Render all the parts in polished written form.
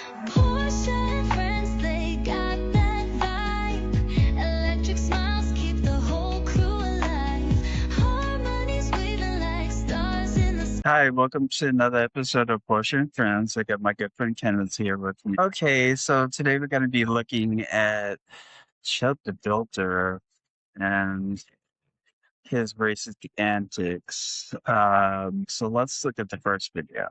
Porsha and friends, they got that vibe. Electric smiles keep the whole crew alive. Harmonies waving like stars in the sky. Hi, welcome to another episode of Porsha and Friends. I got my good friend Kenneth here with me. Okay, so today we're going to be looking at Chuck the Builder and his racist antics. So let's look at the first video.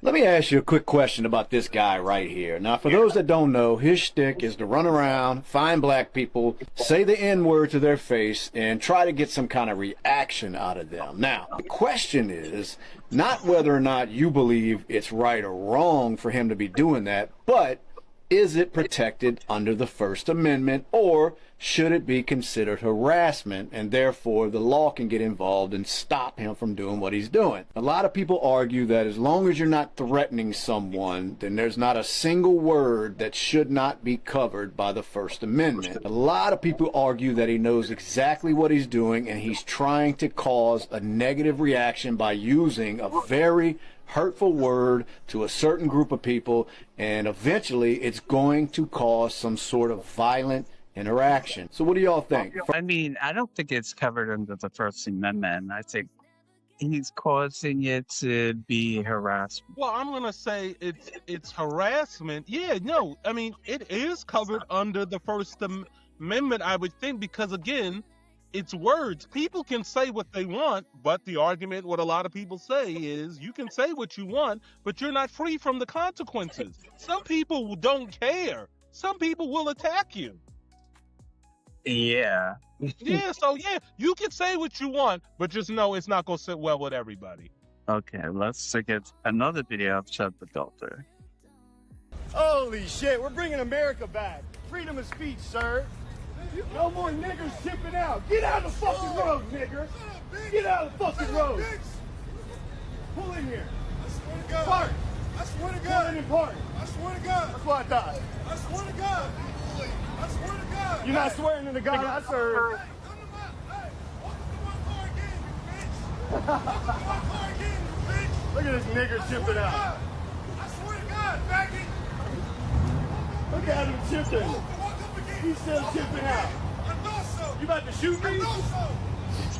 Let me ask you a quick question about this guy right here. Now, for those that don't know, his shtick is to run around, find black people, say the N-word to their face, and try to get some kind of reaction out of them. Now, the question is not whether or not you believe it's right or wrong for him to be doing that, but is it protected under the First Amendment, or should it be considered harassment, and therefore the law can get involved and stop him from doing what he's doing? A lot of people argue that as long as you're not threatening someone, then there's not a single word that should not be covered by the First Amendment. A lot of people argue that he knows exactly what he's doing, and he's trying to cause a negative reaction by using a very hurtful word to a certain group of people, and eventually it's going to cause some sort of violent interaction. So what do y'all think? I mean, I don't think it's covered under the First Amendment. I think he's causing it to be harassment. Well, I'm gonna say it's harassment. Yeah, no, I mean it is covered under the First Amendment, I would think, because again, it's words. People can say what they want, but the argument, what a lot of people say is, you can say what you want, but you're not free from the consequences. Some people don't care. Some people will attack you. Yeah. Yeah, so yeah, you can say what you want, but just know it's not gonna sit well with everybody. Okay, let's look at another video of Chuck the Builder. Holy shit, we're bringing America back. Freedom of speech, sir. No more niggers shipping out. Get out of the fucking road, nigger. Get out of the fucking road. Pull in here. I swear to God. Park. I swear to Pull God. in and park. I swear to God. That's what I thought. I swear to God. I swear to God. You're not swearing to the God I serve. Hey, come to my, hey, welcome to my car again, you bitch. Welcome to my car again, you bitch. Look at this nigger I swear chipping to out. God. I swear to God, faggot. Look at him chipping. Walk up again. He's still Walk up chipping again. out. I know so. You about to shoot I me? know so.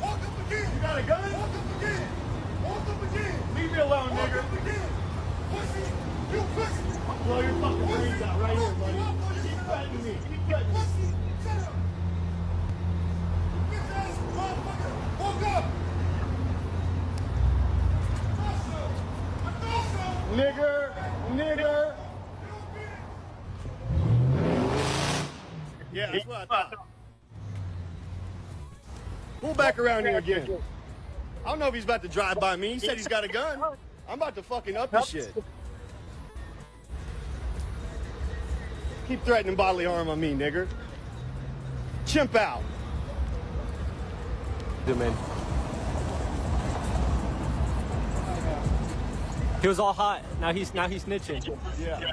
Walk up again. You got a gun? Walk up again. Walk up again. Leave me alone, Walk nigger. up again. Pussy. You pussy. I'll blow your fucking brains out right here, buddy. Keep threatening me. Keep threatening me. Pussy. Shut up. Bitch ass motherfucker. Woke up. I know so. Nigger. Nigger. Yeah, that's what I thought. Pull back around here again. I don't know if he's about to drive by me. He said he's got a gun. I'm about to fucking up his shit. Keep threatening bodily harm on me, nigger. Chimp out. Man. He was all hot. Now he's snitching. Yeah.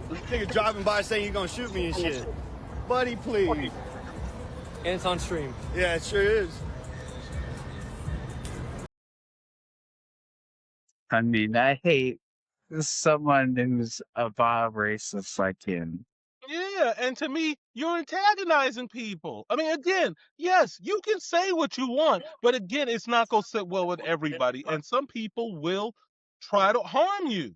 Nigga driving by saying he's gonna shoot me and shit. Buddy, please. And it's on stream. Yeah, it sure is. I mean, I hate someone who's a vile racist like him. Yeah, and to me, you're antagonizing people. I mean, again, yes, you can say what you want, but again, it's not gonna sit well with everybody, and some people will try to harm you.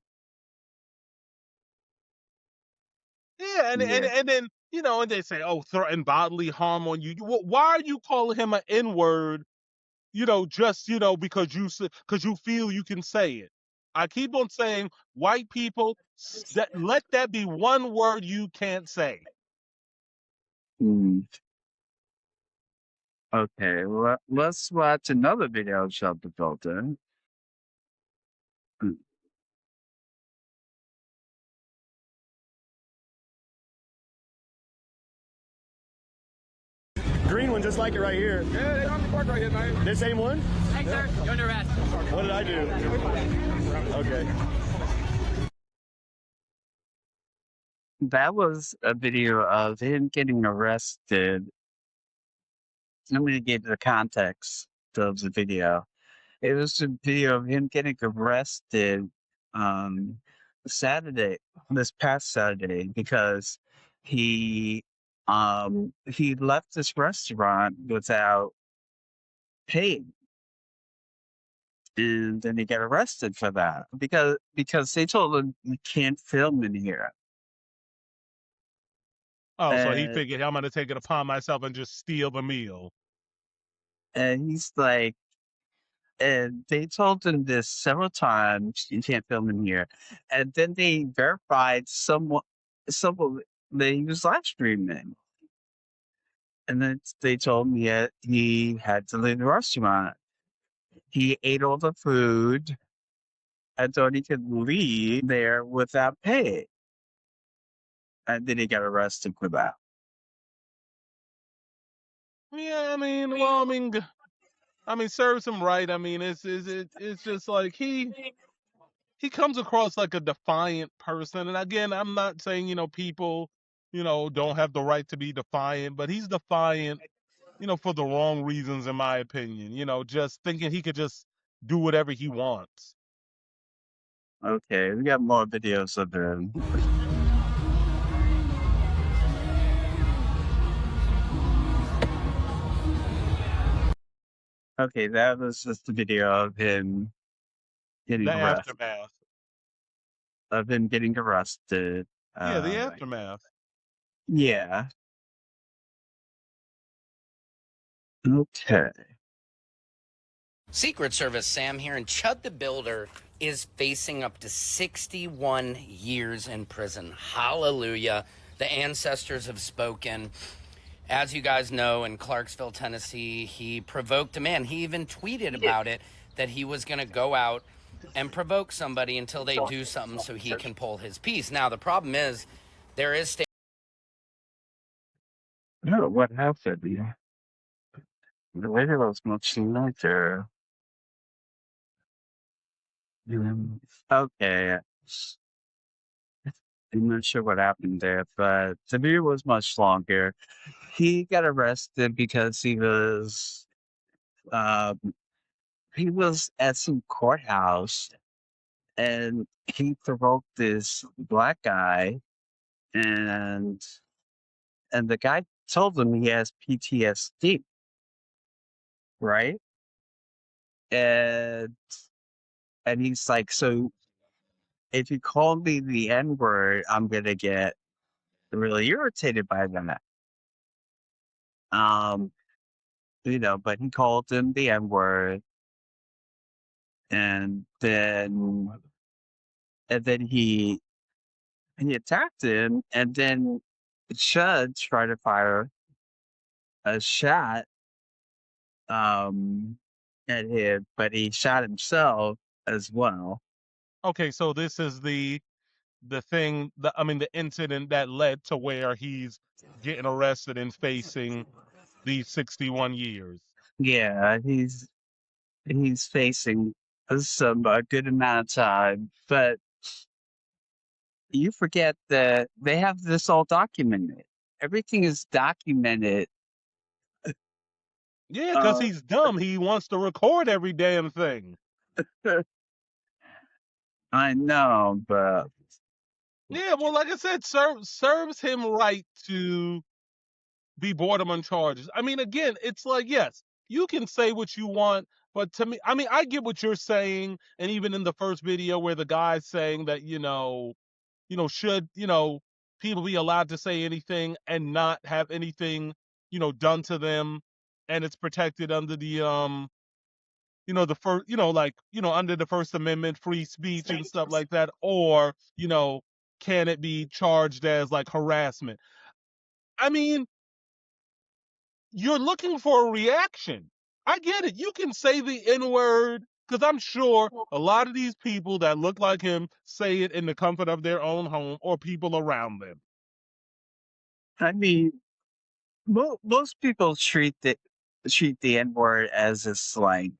Yeah, and then and they say, oh, threaten bodily harm on you. Why are you calling him an N-word? Just because you feel you can say it. I keep on saying, white people, let that be one word you can't say. Okay, let's watch another video of Chuck the Builder. Green one just like it right here. Yeah, they got me parked right here, man. This same one? Hey, sir, you're under arrest. What did I do? Okay. That was a video of him getting arrested. Let me give you the context of the video. It was a video of him getting arrested this past Saturday, because he left this restaurant without paying, and then he got arrested for that because they told him you can't film in here. Oh, so he And figured I'm gonna take it upon myself and just steal the meal. and he's like, and they told him this several times, you can't film in here. And then they verified someone that he was live streaming. And then they told me he had to leave the restaurant. He ate all the food and thought he could leave there without pay. And then he got arrested for that. Yeah, I mean, well, I mean, serves him right. I mean, it's just like he comes across like a defiant person. And again, I'm not saying, people, don't have the right to be defiant, but he's defiant, for the wrong reasons, in my opinion. Just thinking he could just do whatever he wants. Okay, we got more videos of him. Okay, that was just a video of him getting The arrested. aftermath. Of him getting arrested. Yeah, the aftermath. Yeah. Okay. Secret Service Sam here, and Chud the Builder is facing up to 61 years in prison. Hallelujah. The ancestors have spoken. As you guys know, in Clarksville, Tennessee, he provoked a man. He even tweeted about it, that he was going to go out and provoke somebody until they do something so he can pull his piece. Now, the problem is, there is Oh, what happened? The video was much later. Okay. I'm not sure what happened there, but the video was much longer. He got arrested because he was at some courthouse and he provoked this black guy, and the guy told him he has PTSD, right? And he's like, so if you call me the N-word, I'm gonna get really irritated by that. But he called him the N-word, and then he attacked him, and then Chud tried to fire a shot at him, but he shot himself as well. Okay, so this is the thing, the incident that led to where he's getting arrested and facing these 61 years. Yeah, he's facing some good amount of time, but you forget that they have this all documented. Everything is documented. Yeah, because he's dumb. He wants to record every damn thing. I know, but Yeah, well, like I said, serves him right to be boredom on charges. I mean, again, it's like, yes, you can say what you want, but to me, I mean, I get what you're saying, and even in the first video where the guy's saying that, should, people be allowed to say anything and not have anything, done to them, and it's protected under the the first, under the First Amendment, free speech and stuff like that, or, can it be charged as like harassment? I mean, you're looking for a reaction. I get it. You can say the N-word, because I'm sure a lot of these people that look like him say it in the comfort of their own home or people around them. I mean, most people treat the N-word as a slang.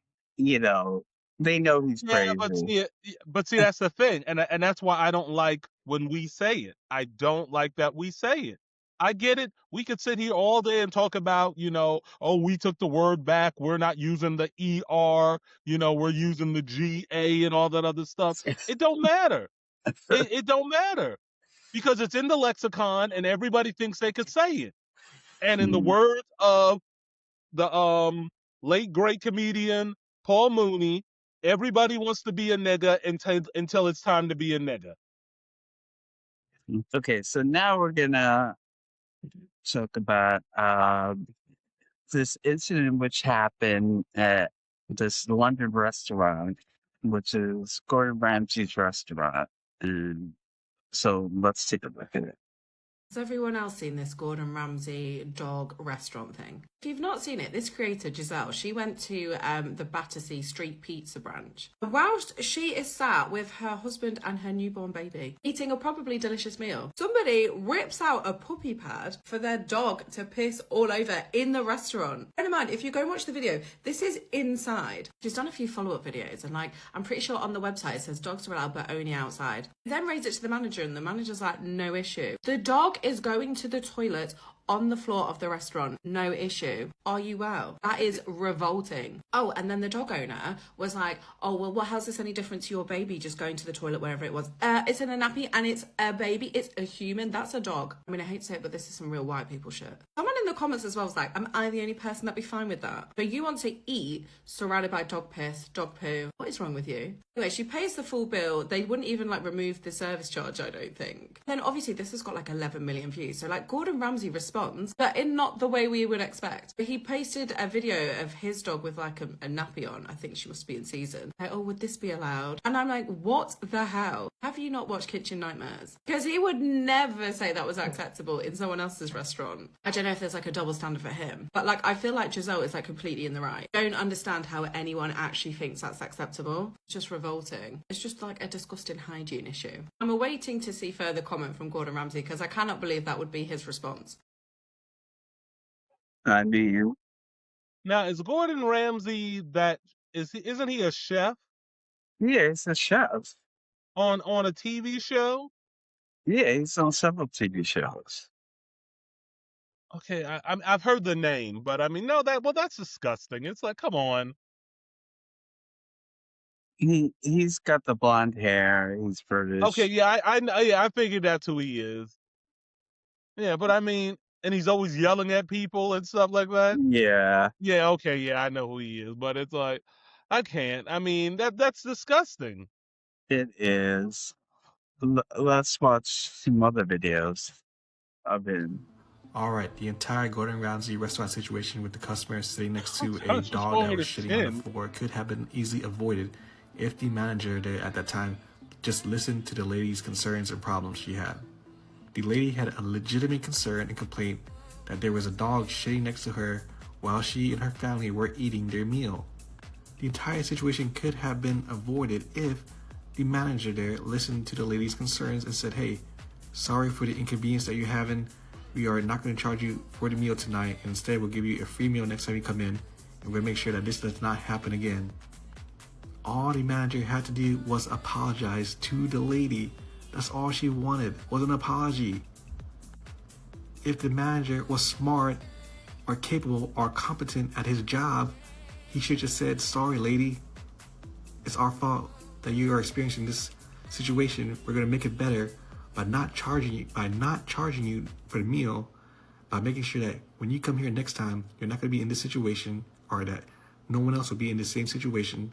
They know he's Yeah, crazy. but see, that's the thing, and that's why I don't like when we say it. I don't like that we say it. I get it. We could sit here all day and talk about, oh, we took the word back. We're not using the ER. We're using the GA and all that other stuff. It don't matter. It don't matter because it's in the lexicon and everybody thinks they could say it. And in the Mm. words of the late great comedian Paul Mooney, everybody wants to be a nigga until it's time to be a nigga. Okay, so now we're gonna talk about this incident which happened at this London restaurant, which is Gordon Ramsay's restaurant. And so let's take a look at it. Has everyone else seen this Gordon Ramsay dog restaurant thing? If you've not seen it, this creator, Giselle, she went to the Battersea Street Pizza branch. Whilst she is sat with her husband and her newborn baby, eating a probably delicious meal, somebody rips out a puppy pad for their dog to piss all over in the restaurant. Bear in mind, if you go and watch the video, this is inside. She's done a few follow-up videos and I'm pretty sure on the website it says dogs are allowed but only outside. Then raised it to the manager and the manager's like, no issue. The dog is going to the toilet on the floor of the restaurant, no issue. Are you well? That is revolting. Oh, and then the dog owner was like, oh, well, how's this any different to your baby just going to the toilet wherever it was? It's in a nappy and it's a baby. It's a human. That's a dog. I mean, I hate to say it, but this is some real white people shit. Someone in the comments as well was like, am I the only person that'd be fine with that? But you want to eat surrounded by dog piss, dog poo. What is wrong with you? Anyway, she pays the full bill. They wouldn't even remove the service charge, I don't think. Then obviously this has got 11 million views. So Gordon Ramsay responds, but in not the way we would expect. He posted a video of his dog with a nappy on. I think she must be in season. Oh, would this be allowed? And I'm like, what the hell? Have you not watched Kitchen Nightmares? Because he would never say that was acceptable in someone else's restaurant. I don't know if there's a double standard for him. But I feel like Giselle is completely in the right. I don't understand how anyone actually thinks that's acceptable. It's just revolting. It's just a disgusting hygiene issue. I'm awaiting to see further comment from Gordon Ramsay because I cannot believe that would be his response. I mean, Now, is Gordon Ramsay isn't he a chef yeah, he's a chef. on a TV show? Yeah, he's on several TV shows. Okay, I've heard the name, but I mean, no, that's disgusting. It's come on. He's got the blonde hair. He's British. Okay, yeah, I figured that's who he is. Yeah, but I mean, and he's always yelling at people and stuff like that. Yeah. Yeah, okay, yeah, I know who he is, but it's I can't. I mean, that's disgusting. It is. Let's watch some other videos of him. All right, the entire Gordon Ramsay restaurant situation with the customer sitting next to a Just dog going that was to shitting on 10. the floor could have been easily avoided if the manager there at that time just listened to the lady's concerns and problems she had. The lady had a legitimate concern and complaint that there was a dog shitting next to her while she and her family were eating their meal. The entire situation could have been avoided if the manager there listened to the lady's concerns and said, hey, sorry for the inconvenience that you're having. We are not going to charge you for the meal tonight. Instead, we'll give you a free meal next time you come in, and we'll make sure that this does not happen again. All the manager had to do was apologize to the lady. That's all she wanted, was an apology. If the manager was smart or capable or competent at his job, he should just said, sorry lady, it's our fault that you are experiencing this situation. We're going to make it better by not charging you for the meal, by making sure that when you come here next time, you're not going to be in this situation, or that no one else will be in the same situation,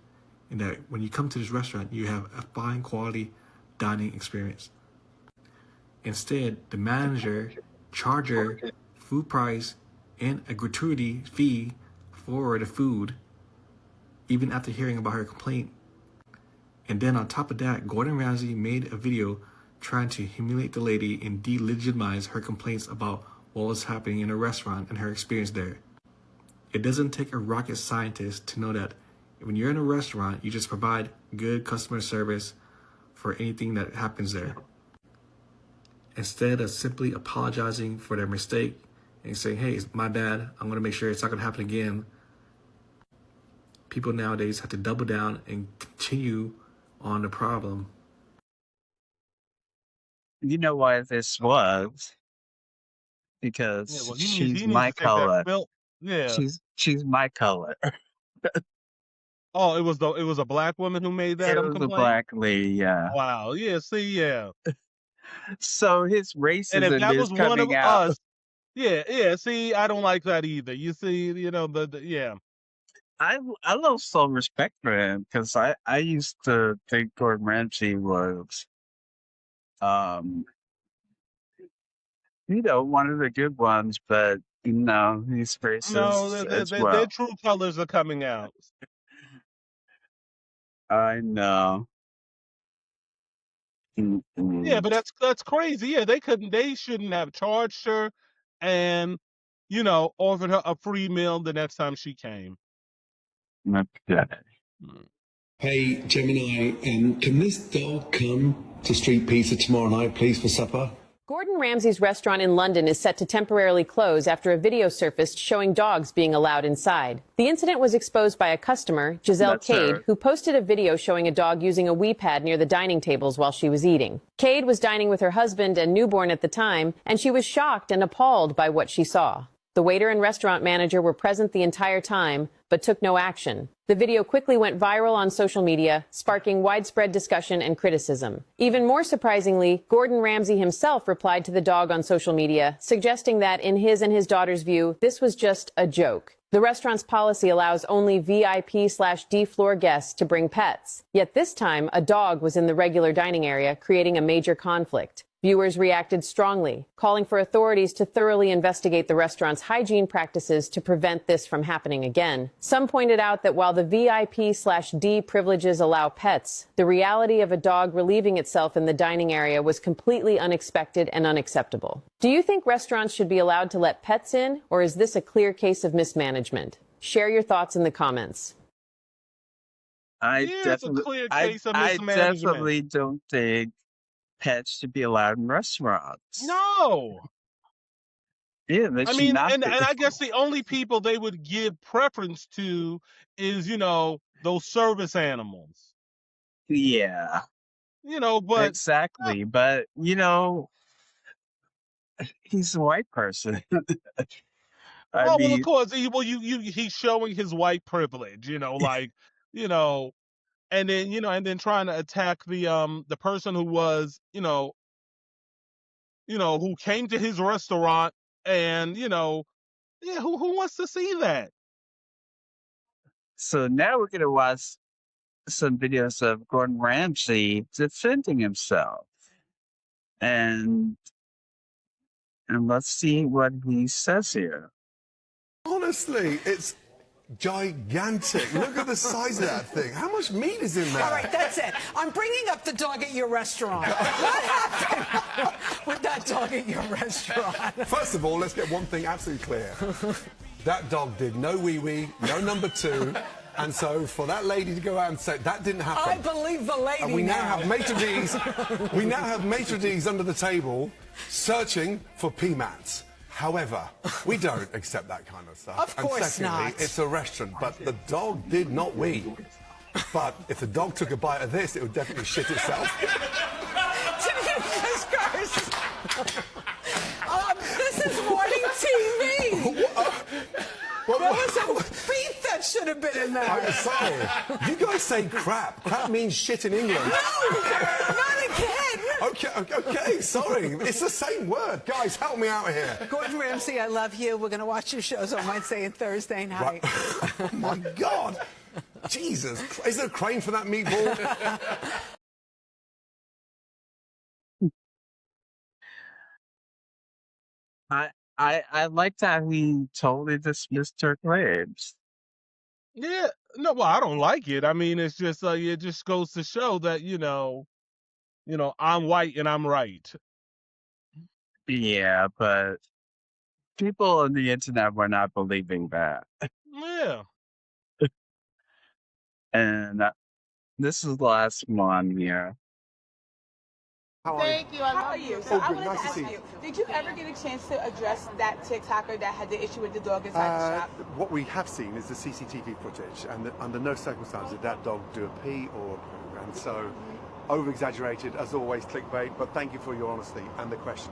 and that when you come to this restaurant, you have a fine quality dining experience. Instead, the manager charged her food price and a gratuity fee for the food, even after hearing about her complaint. And then on top of that, Gordon Ramsay made a video trying to humiliate the lady and delegitimize her complaints about what was happening in a restaurant and her experience there. It doesn't take a rocket scientist to know that when you're in a restaurant, you just provide good customer service for anything that happens there. Instead of simply apologizing for their mistake and saying, hey, it's my bad, I'm going to make sure it's not going to happen again, people nowadays have to double down and continue on the problem. You know why this was? Because Yeah, well, she's he my needs to take that color. belt. Yeah. She's my color. Oh, it was a black woman who made that It was a complaint? black lady, yeah. Wow. Yeah, see, yeah. So his And if racism that is was one of coming out. us, yeah, yeah, see, I don't like that either. You see, yeah. I lost some respect for him because I used to think Gordon Ramsay was, um, one of the good ones, but no, he's No, racist as their well. true colors are coming out. I know. Yeah, Mm-mm. but that's crazy. Yeah, they shouldn't have charged her and, offered her a free meal the next time she came. Okay. Hey, Gemini, can this dog come to Street Pizza tomorrow night, please, for supper? Gordon Ramsay's restaurant in London is set to temporarily close after a video surfaced showing dogs being allowed inside. The incident was exposed by a customer, Giselle That's Cade, her. who posted a video showing a dog using a wee pad near the dining tables while she was eating. Cade was dining with her husband and newborn at the time, and she was shocked and appalled by what she saw. The waiter and restaurant manager were present the entire time, but took no action. The video quickly went viral on social media, sparking widespread discussion and criticism. Even more surprisingly, Gordon Ramsay himself replied to the dog on social media, suggesting that in his and his daughter's view, this was just a joke. The restaurant's policy allows only VIP/D floor guests to bring pets. Yet this time, a dog was in the regular dining area, creating a major conflict. Viewers reacted strongly, calling for authorities to thoroughly investigate the restaurant's hygiene practices to prevent this from happening again. Some pointed out that while the VIP/D privileges allow pets, the reality of a dog relieving itself in the dining area was completely unexpected and unacceptable. Do you think restaurants should be allowed to let pets in, or is this a clear case of mismanagement? Share your thoughts in the comments. It's a clear case of mismanagement. definitely don't think pets should be allowed in restaurants. No. Yeah, they I should mean, not and be. I guess the only people they would give preference to is, those service animals. Yeah, But exactly. But he's a white person. I well, of mean, course, he's showing his white privilege, and then trying to attack the person who was, who came to his restaurant and, yeah, who wants to see that? so now we're gonna watch some videos of Gordon Ramsay defending himself, and let's see what he says here. Honestly, it's gigantic. Look at the size of that thing. How much meat is in there? All right, that's it. I'm bringing up the dog at your restaurant. What happened with that dog at your restaurant? First of all, let's get one thing absolutely clear. That dog did no wee-wee, no number 2. And so for that lady to go out and say that didn't happen. I believe the lady. And we now have maitre d's. We now have maitre d's under the table searching for PMATs. However, we don't accept that kind of stuff. Of course and secondly, not. it's a restaurant, but the dog did not wee. But if the dog took a bite of this, it would definitely shit itself. Jesus Christ. This is morning TV. There was a beef that should have been in there. I'm sorry. You guys say crap. Crap means shit in England. No, not again. Okay, sorry. It's the same word. Guys, help me out here. Gordon Ramsay, I love you. We're going to watch your shows on Wednesday and Thursday night. Right. Oh, my God. Jesus. Is there a crane for that meatball? I like that he totally dismissed her claims. Yeah, no, well, I don't like it. I mean, it's just it just goes to show that I'm white and I'm right. Yeah, but people on the internet were not believing that. Yeah. And this is the last one here. Thank you. How are you? So Oh, I good. wanted Nice to to ask see you. you, did you ever get a chance to address that TikToker that had the issue with the dog inside the shop? What we have seen is the CCTV footage, and under no circumstances did that dog do a pee or a poo. And so over-exaggerated, as always, clickbait, but thank you for your honesty and the question.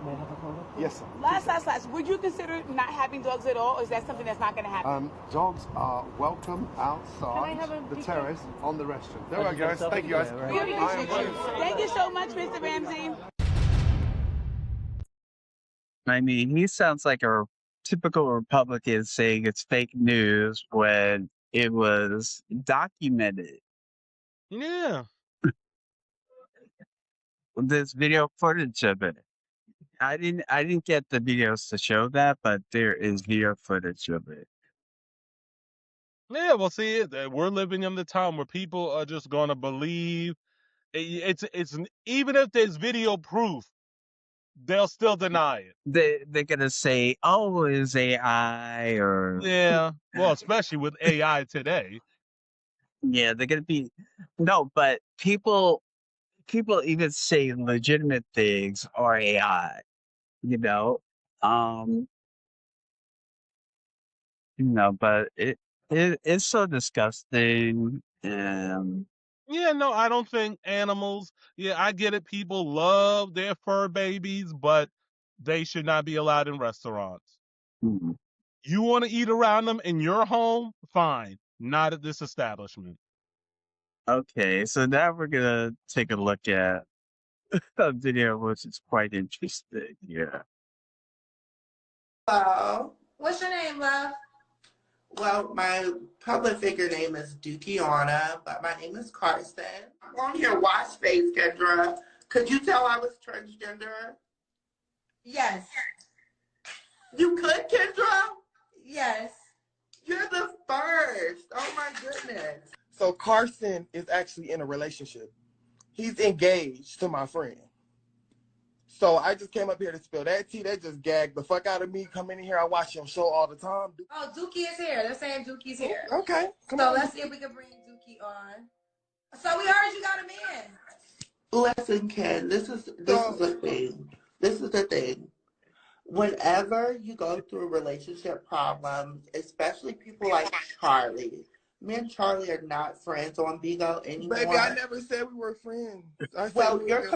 May I have a photo? Yes, sir. Last. Would you consider not having dogs at all, or is that something that's not going to happen? Dogs are welcome outside the terrace on the restaurant. There we go, guys. Thank you, guys. We appreciate you. Thank you so much, Mr. Ramsay. I mean, he sounds like a typical Republican saying it's fake news when it was documented. Yeah. There's video footage of it. I didn't get the videos to show that, but there is video footage of it. Yeah, well, see, we're living in the time where people are just gonna believe it's even if there's video proof, they'll still deny it. They're gonna say, "Oh, it's AI," or Yeah, well, especially with AI today. yeah, they're gonna be no, but people even say legitimate things are AI. You know, um, but it's so disgusting. Yeah, no, I don't think animals. Yeah, I get it. People love their fur babies, but they should not be allowed in restaurants. Mhm. You want to eat around them in your home? Fine. Not at this establishment. Okay, so now we're gonna take a look at a video which is quite interesting. Yeah. Hello. What's your name, love? Well, my public figure name is Dukiana, but my name is Carson. I'm on here, watch face, Kendra. Could you tell I was transgender? Yes. You could, Kendra? Yes. You're the first. Oh my goodness. So Carson is actually in a relationship. He's engaged to my friend. So I just came up here to spill that tea. That just gagged the fuck out of me. Come in here, I watch your show all the time. Oh, Dookie is here. They're saying Dookie's here. Okay, come so on. let's see if we can bring Dookie on. So we heard you got him in. Listen, Ken, this is the thing. This is the thing. Whenever you go through relationship problems, especially people like Charlie, me and Charlie are not friends on Bigo anymore. Baby, I never said we were friends. Well, you're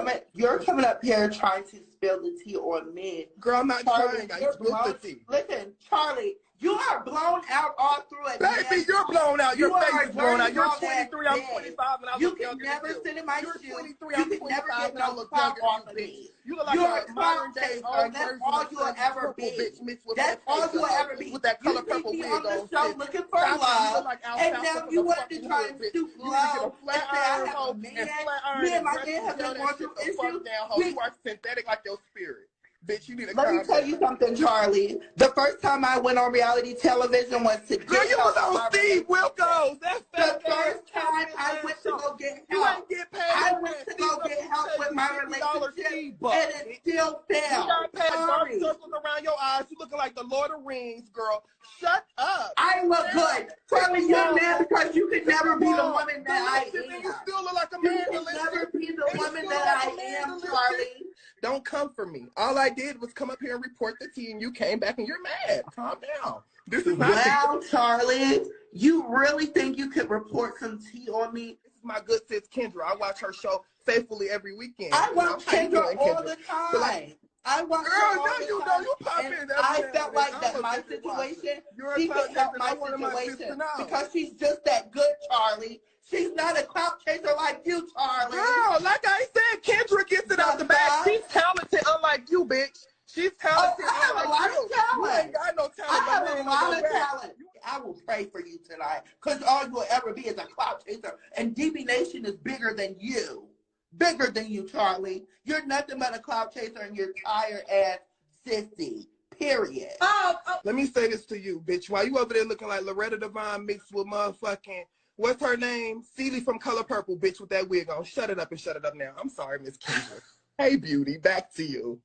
coming up here trying to spill the tea on me. Girl, I'm not Charlie, trying. I spilled the tea. Listen, Charlie, you are blown out all through it. Baby, you're blown out. Your face is blown out. You're all 23, I'm 25, and I You look can younger never than you. sit in my You're shoes. 23, You I'm can never 25, get and I no look clout younger off than of you, bitch. me. You look like You're a modern day chaser. That's version all of you will some ever purple be. bitch mixed with That's that all face you will of ever be. with that color You purple think wig on the on. show sis. looking for Stop it. You love, look like and alfalfa now from you the want fucking to try hood, and bitch. stoop You need to get low a flat and say I iron have hoe a and man. flat iron Me and and my dress man and have tell been that going shit through the fuck issues. down, hoe. You are synthetic like your spirit. Bitch, you need to Let me calm tell down. you something, Charlie. The first time I went on reality television was to get Girl, you was help in on my Steve relationship. Wilkos. That's The fake first ass time I went to go get You help, ain't get paid. I went to go get help with my relationship, and it still You failed. got paid dark Sorry. circles around your eyes. You looking like the Lord of Rings, girl. Shut up. I look good. Charlie, you're mad because you can never be the woman that I am. You still look like a You man. can never be the woman that I am, Charlie. Don't come for me. All I did was come up here and report the tea, and you came back and you're mad. Calm down. This is not Wow, Charlie, you really think you could report some tea on me? This is my good sis Kendra. I watch her show faithfully every weekend. I watch How you Kendra doing, all Kendra? the time. So, like, I watch girl, her all now the you time. know you pop And in every I now felt and like then. that I'm a my visit watcher. situation, You're a she top could help visit. my I wanted my sis to situation know. because she's just that good, Charlie. She's not a clout chaser like you, Charlie. Girl, like I said, Kendra gets it out the back. She's talented, unlike you, bitch. She's talented. I have a lot of talent. You ain't got no talent. I have but a man, lot on of your back. talent. I will pray for you tonight because all you will ever be is a clout chaser. And DB Nation is bigger than you. Bigger than you, Charlie. You're nothing but a clout chaser and you're tired ass sissy. Period. Let me say this to you, bitch. While you over there looking like Loretta Devine mixed with motherfucking, what's her name? Celie from Color Purple, bitch, with that wig on. Shut it up and shut it up now. I'm sorry, Miss Kendra. Hey, beauty, back to you.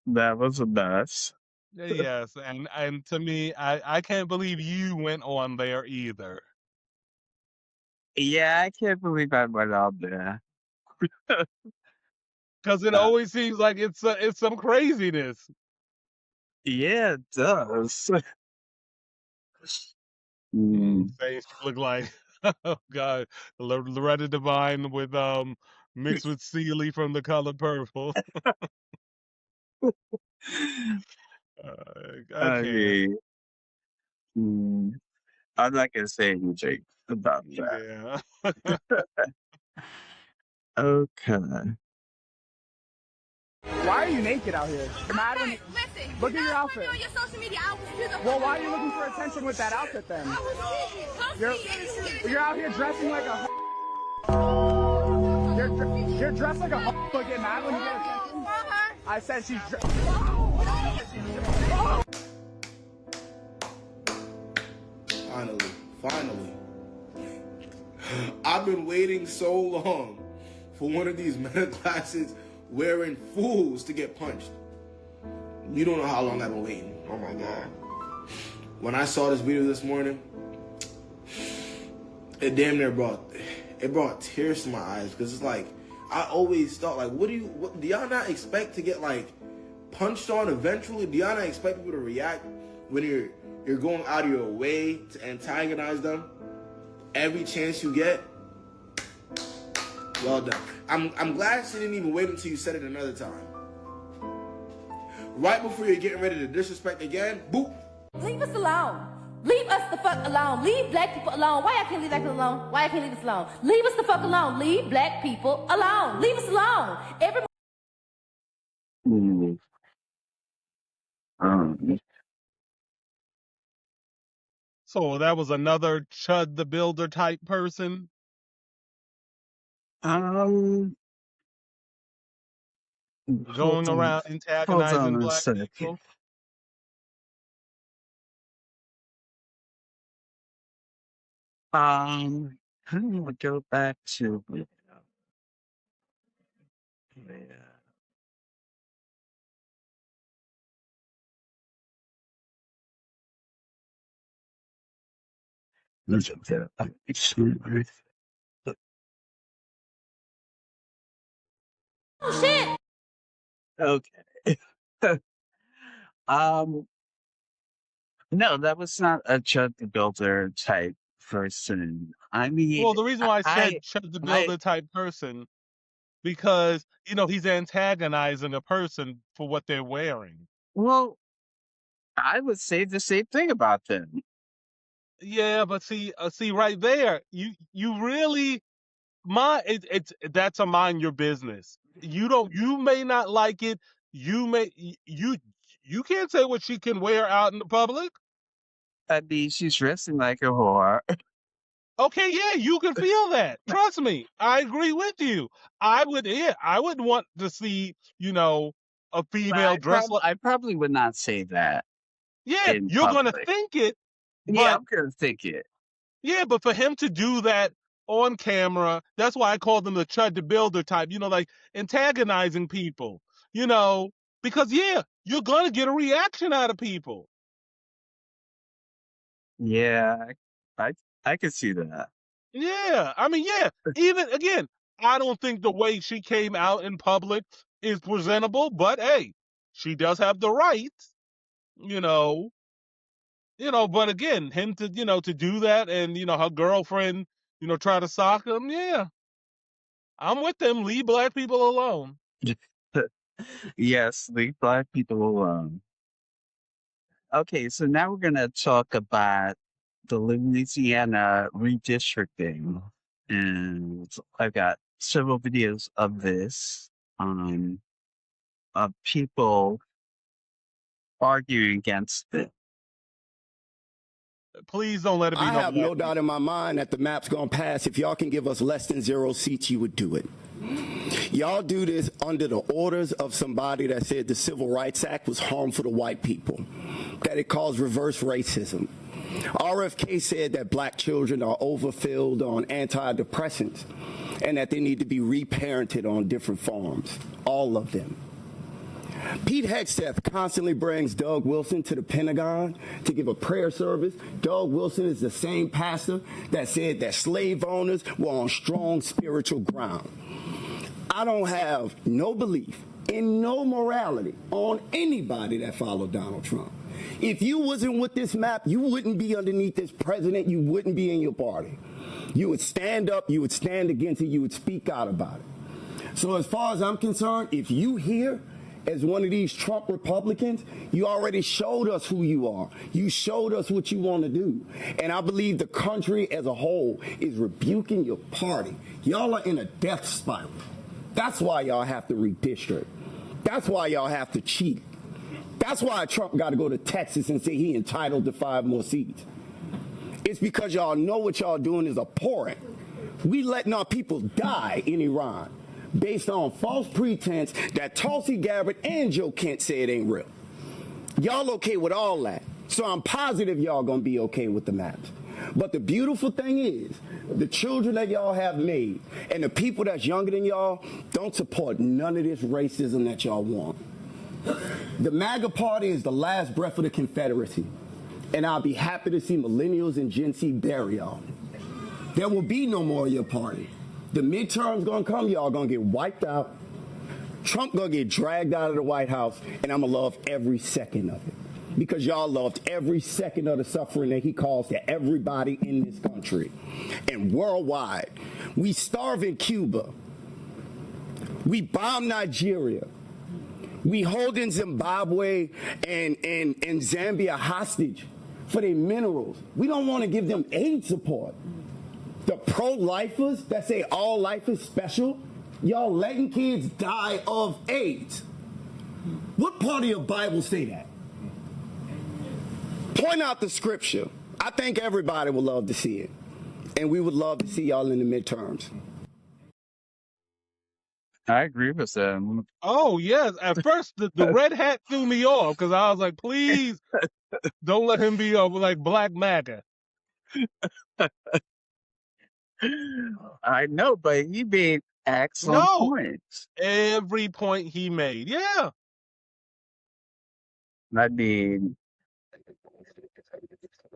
That was a mess. Yes, and to me, I can't believe you went on there either. Yeah, I can't believe I went out there. Because it always seems like it's some craziness. Yeah, it does. Face look like Oh God, Loretta Devine with mixed with Seeley from The Color Purple. I I can't. mean, I'm not gonna say anything about that. Yeah. Okay. Why are you naked out here? Mad when Listen, look at your outfit. on your social media, I was to the Well, why are you looking for attention with that outfit then? You're out here dressing like a you're dressed like a but get mad when you get attention? I said she's Finally. I've been waiting so long for one of these meta classes wearing fools to get punched. You don't know how long I've been waiting. Oh my God. When I saw this video this morning, it damn near brought tears to my eyes, because it's like, I always thought, like, do y'all not expect to get like punched on eventually? Do y'all not expect people to react when you're going out of your way to antagonize them every chance you get? Well done. I'm glad she didn't even wait until you said it another time. Right before you're getting ready to disrespect again, boop. Leave us alone. Leave us the fuck alone. Leave black people alone. Why I can't leave black people alone? Why I can't leave us alone? Leave us the fuck alone. Leave black people alone. Leave us alone. So that was another Chud the Builder type person. Hold Going on. around Hold antagonizing on a black second. people. I'm gonna go back to Oh shit! Okay. No, that was not a Chuck the Builder type person. I mean, Well, the reason why I said I, Chud the I, Builder type person, because, he's antagonizing a person for what they're wearing. well, I would say the same thing about them. Yeah, but see right there, you really that's a mind your business. You may not like it. You can't say what she can wear out in the public. I mean, she's dressing like a whore. Okay, yeah, you can feel that. Trust me, I agree with you. I would want to see, a female dressed like. I probably would not say that. Yeah, In you're gonna public. think it, Yeah, but I'm gonna think it. yeah, but for him to do that on camera, that's why I call them the Chud the Builder type, like antagonizing people, because you're gonna get a reaction out of people. Yeah, I could see that. Yeah, I mean, even again, I don't think the way she came out in public is presentable, but hey, she does have the right, you know, but again, him to do that and, her girlfriend, try to sock him, yeah. I'm with them. Leave black people alone. Yes, leave black people alone. Okay, so now we're gonna talk about the Louisiana redistricting, and I've got several videos of this, of people arguing against it. Please don't let it be. I have no doubt in my mind that the map's gonna pass. If y'all can give us less than 0 seats, you would do it. Y'all do this under the orders of somebody that said the Civil Rights Act was harmful to white people, that it caused reverse racism. RFK said that black children are overfilled on antidepressants and that they need to be reparented on different farms, all of them. Pete Hegseth constantly brings Doug Wilson to the Pentagon to give a prayer service. Doug Wilson is the same pastor that said that slave owners were on strong spiritual ground. I don't have no belief in no morality on anybody that followed Donald Trump. If you wasn't with this map, you wouldn't be underneath this president. You wouldn't be in your party. You would stand up, you would stand against it, you would speak out about it. So as far as I'm concerned, if you here as one of these Trump Republicans, you already showed us who you are. You showed us what you want to do. And I believe the country as a whole is rebuking your party. Y'all are in a death spiral. That's why y'all have to redistrict. That's why y'all have to cheat. That's why Trump got to go to Texas and say he entitled to 5 more seats. It's because y'all know what y'all doing is abhorrent. We letting our people die in Iran based on false pretense that Tulsi Gabbard and Joe Kent say it ain't real. Y'all okay with all that. So I'm positive y'all gonna be okay with the maps. But the beautiful thing is, the children that y'all have made and the people that's younger than y'all don't support none of this racism that y'all want. The MAGA party is the last breath of the Confederacy. And I'll be happy to see millennials and Gen Z bury y'all. There will be no more of your party. The midterms gonna come, y'all gonna get wiped out. Trump gonna get dragged out of the White House, and I'm gonna love every second of it. Because y'all loved every second of the suffering that he caused to everybody in this country. And worldwide, we starve in Cuba. We bomb Nigeria. We holding Zimbabwe and Zambia hostage for their minerals. We don't want to give them aid support. The pro-lifers that say all life is special, y'all letting kids die of AIDS. What part of your Bible say that? Point out the scripture. I think everybody would love to see it. And we would love to see y'all in the midterms. I agree with them. Oh, yes. At first, the red hat threw me off because I was like, please don't let him be like Black MAGA. I know, but he made excellent points. Every point he made. Yeah. I mean,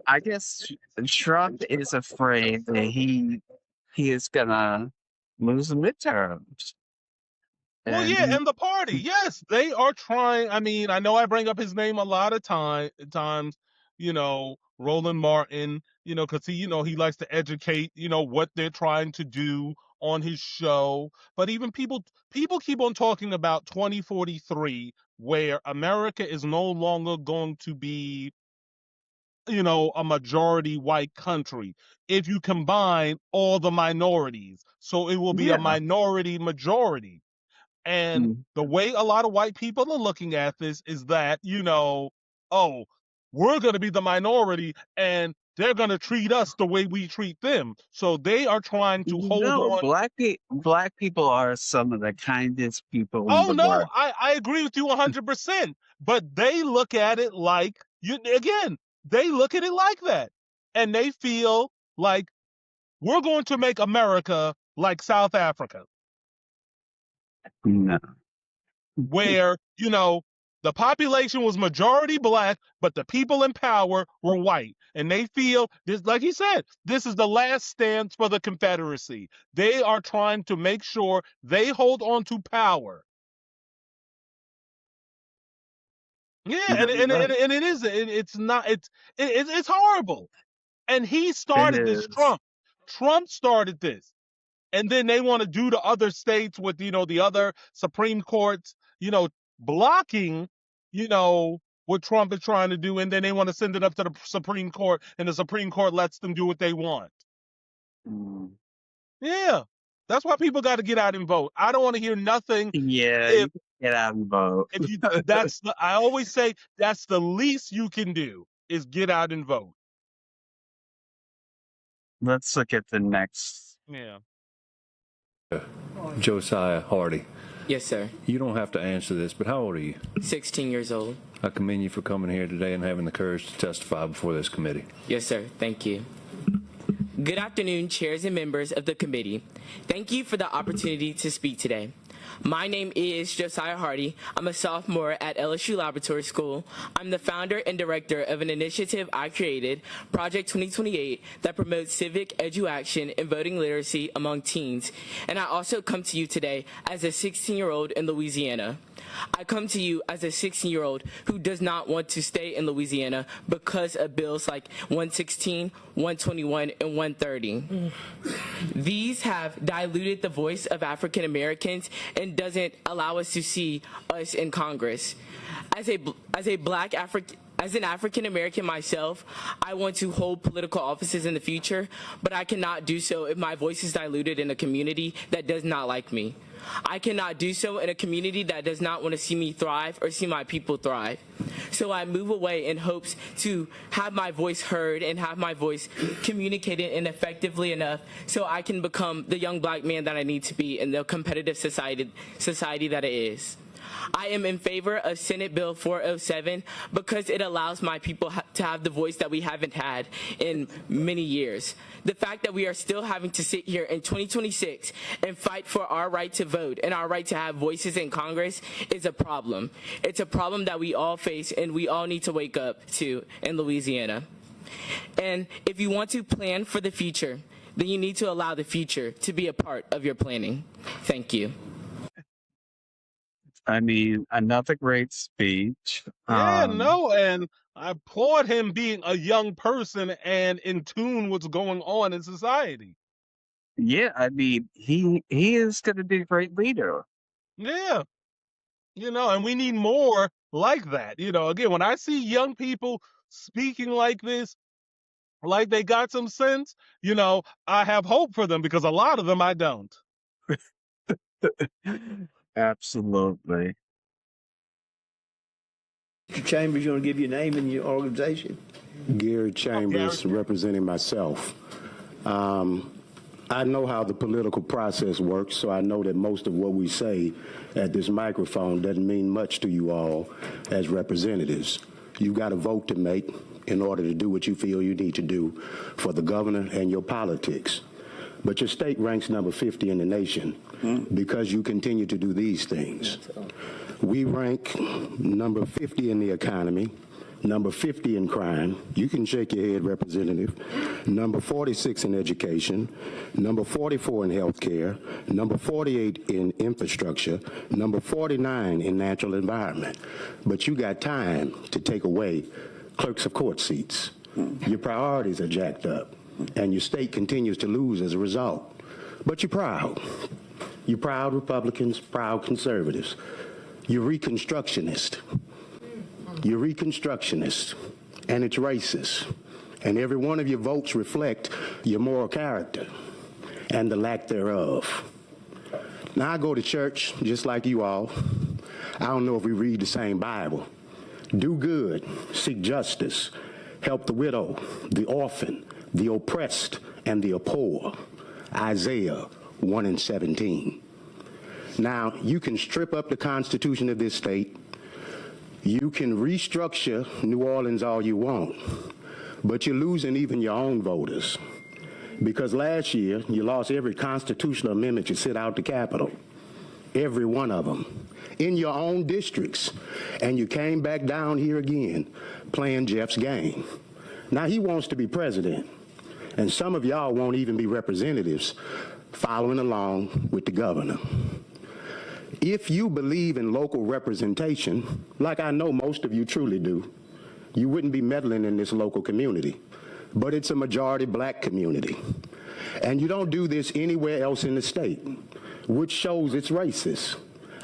I guess Trump is afraid that he is gonna lose the midterms. Well, yeah, and the party, yes, they are trying. I mean, I know I bring up his name a lot of times, Roland Martin, because he likes to educate, what they're trying to do on his show. But even people keep on talking about 2043, where America is no longer going to be, a majority white country if you combine all the minorities. So it will be a minority majority. And the way a lot of white people are looking at this is that, oh, we're going to be the minority and they're going to treat us the way we treat them. So they are trying to hold on. Black people are some of the kindest people in Oh, the no, world. I agree with you 100%. But they look at it like, they look at it like that. And they feel like we're going to make America like South Africa. No. Where, the population was majority black, but the people in power were white. And they feel this, like he said, this is the last stance for the Confederacy. They are trying to make sure they hold on to power. Yeah, and it is. It's horrible. And he started this. Trump started this. And then they want to do to other states with, the other Supreme Courts, blocking, what Trump is trying to do. And then they want to send it up to the Supreme Court, and the Supreme Court lets them do what they want. Yeah. That's why people got to get out and vote. I don't want to hear nothing. Yeah, get out and vote. I always say that's the least you can do is get out and vote. Let's look at the next. Yeah. Josiah Hardy. Yes, sir. You don't have to answer this, but how old are you? 16 years old. I commend you for coming here today and having the courage to testify before this committee. Yes, sir. Thank you. Good afternoon, chairs and members of the committee. Thank you for the opportunity to speak today. My name is Josiah Hardy. I'm a sophomore at LSU Laboratory School. I'm the founder and director of an initiative I created, Project 2028, that promotes civic education and voting literacy among teens. And I also come to you today as a 16-year-old in Louisiana. I come to you as a 16-year-old who does not want to stay in Louisiana because of bills like 116, 121, and 130. These have diluted the voice of African Americans and doesn't allow us to see us in Congress. As an African American myself, I want to hold political offices in the future, but I cannot do so if my voice is diluted in a community that does not like me. I cannot do so in a community that does not want to see me thrive or see my people thrive. So I move away in hopes to have my voice heard and have my voice communicated and effectively enough so I can become the young black man that I need to be in the competitive society that it is. I am in favor of Senate Bill 407 because it allows my people to have the voice that we haven't had in many years. The fact that we are still having to sit here in 2026 and fight for our right to vote and our right to have voices in Congress is a problem. It's a problem that we all face and we all need to wake up to in Louisiana. And if you want to plan for the future, then you need to allow the future to be a part of your planning. Thank you. I mean, another great speech. Yeah, no, and I applaud him being a young person and in tune what's going on in society. Yeah, I mean, he is going to be a great leader. Yeah, and we need more like that. Again, when I see young people speaking like this, like they got some sense, I have hope for them because a lot of them I don't. Absolutely. Mr. Chambers, you want to give your name and your organization? Gary Chambers, representing myself. I know how the political process works, so I know that most of what we say at this microphone doesn't mean much to you all as representatives. You've got a vote to make in order to do what you feel you need to do for the governor and your politics. But your state ranks number 50 in the nation because you continue to do these things. We rank number 50 in the economy, number 50 in crime. You can shake your head, Representative. Number 46 in education, number 44 in health care, number 48 in infrastructure, number 49 in natural environment. But you got time to take away clerks of court seats. Your priorities are jacked up, and your state continues to lose as a result. But you're proud. You're proud Republicans, proud conservatives. You're Reconstructionist. You're Reconstructionist, and it's racist. And every one of your votes reflect your moral character and the lack thereof. Now, I go to church just like you all. I don't know if we read the same Bible. Do good, seek justice, help the widow, the orphan, the oppressed, and the poor. Isaiah 1:17. Now, you can strip up the Constitution of this state. You can restructure New Orleans all you want, but you're losing even your own voters. Because last year, you lost every constitutional amendment you sent out the Capitol, every one of them, in your own districts. And you came back down here again, playing Jeff's game. Now he wants to be president, and some of y'all won't even be representatives following along with the governor. If you believe in local representation, like I know most of you truly do, you wouldn't be meddling in this local community. But it's a majority black community. And you don't do this anywhere else in the state, which shows it's racist.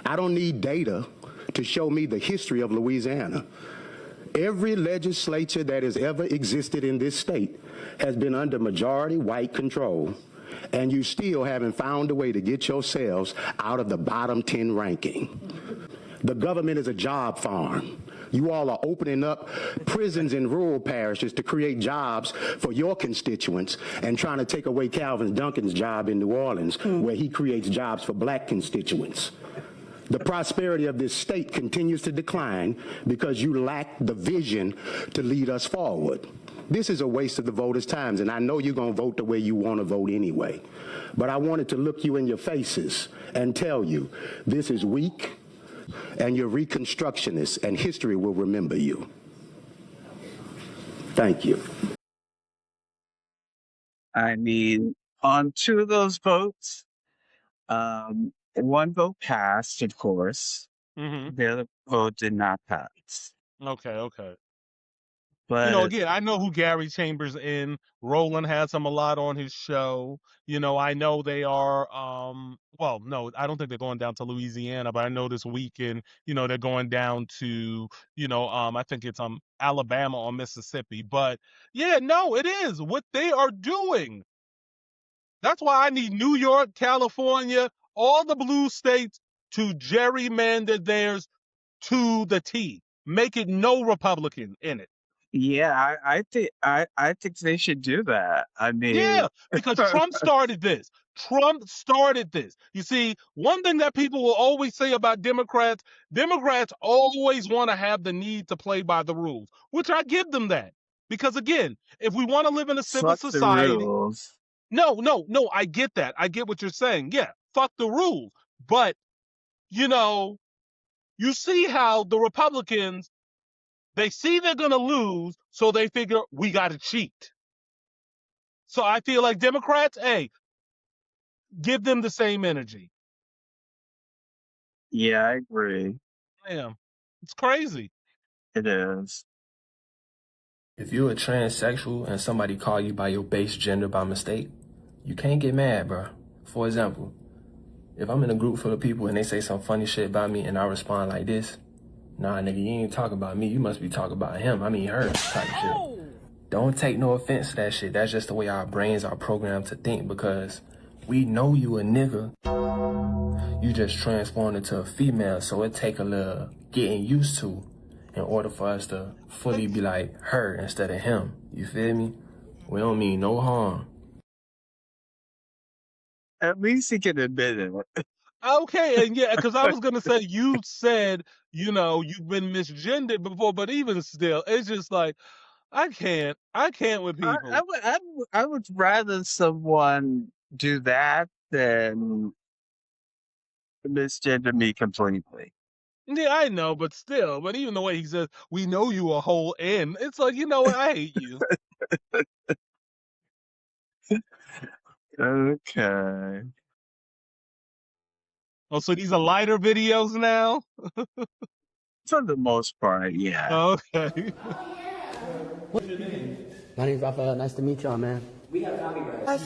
I don't need data to show me the history of Louisiana. Every legislature that has ever existed in this state has been under majority white control, and you still haven't found a way to get yourselves out of the bottom 10 ranking. The government is a job farm. You all are opening up prisons in rural parishes to create jobs for your constituents and trying to take away Calvin Duncan's job in New Orleans, where he creates jobs for black constituents. The prosperity of this state continues to decline because you lack the vision to lead us forward. This is a waste of the voters' time, and I know you're going to vote the way you want to vote anyway. But I wanted to look you in your faces and tell you this is weak, and you're Reconstructionists, and history will remember you. Thank you. I mean, on two of those votes, one vote passed, of course, Mm-hmm. The vote did not pass. Okay. But Again, I know who Gary Chambers in. Roland has him a lot on his show. I know they are, well, no, I don't think they're going down to Louisiana, but I know this weekend, they're going down to, I think it's Alabama or Mississippi. But yeah, no, it is what they are doing. That's why I need New York, California, all the blue states to gerrymander theirs to the T. Make it no Republican in it. yeah, I think they should do that. I mean, Yeah, because Trump started this. Trump started this. You see, one thing that people will always say about Democrats always want to have the need to play by the rules, which I give them that. Because again, if we want to live in a civil fuck the society, rules. no, I get that. I get what you're saying. Yeah, fuck the rules. But, you see how the Republicans, they see they're going to lose, so they figure we got to cheat. So I feel like Democrats, hey, give them the same energy. Yeah, I agree. Yeah, it's crazy. It is. If you're a transsexual and somebody call you by your base gender by mistake, you can't get mad, bro. For example, if I'm in a group full of people and they say some funny shit about me and I respond like this, nah, nigga, you ain't talking about me. You must be talking about him. I mean her type of shit. Don't take no offense to that shit. That's just the way our brains are programmed to think because we know you a nigga. You just transformed into a female, so it take a little getting used to in order for us to fully be like her instead of him. You feel me? We don't mean no harm. At least he can admit it. Okay, and yeah, because I was gonna say you said, you've been misgendered before, but even still, it's just like I can't with people. I would rather someone do that than misgender me completely. Yeah, I know, but still, but even the way he says, "We know you a whole N," it's like, you know what? I hate you. Okay. Oh, so these are lighter videos now? For the most part, yeah. Okay. My name's Rafael. Nice to meet y'all, man. We have copyrights.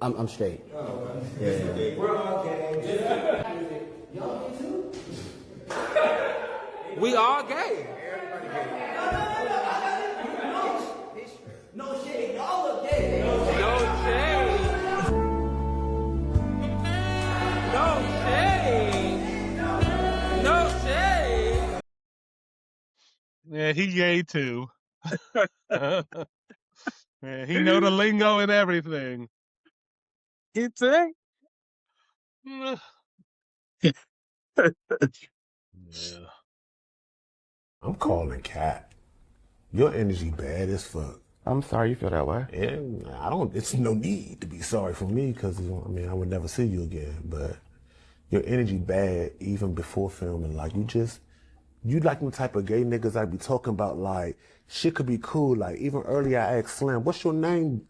I'm straight. Oh, Yeah. we're all gay. Y'all gay too? We all gay. No shade. Y'all look gay. No shade. No shade. No shade. Yeah, he gay too. Yeah, he know the lingo and everything. You think? Yeah. I'm calling Cat. Your energy bad as fuck. I'm sorry you feel that way. Yeah, it's no need to be sorry for me because, I would never see you again. But your energy bad even before filming. Like, you like the type of gay niggas I be talking about, like, shit could be cool. Like, even earlier I asked Slim, what's your name?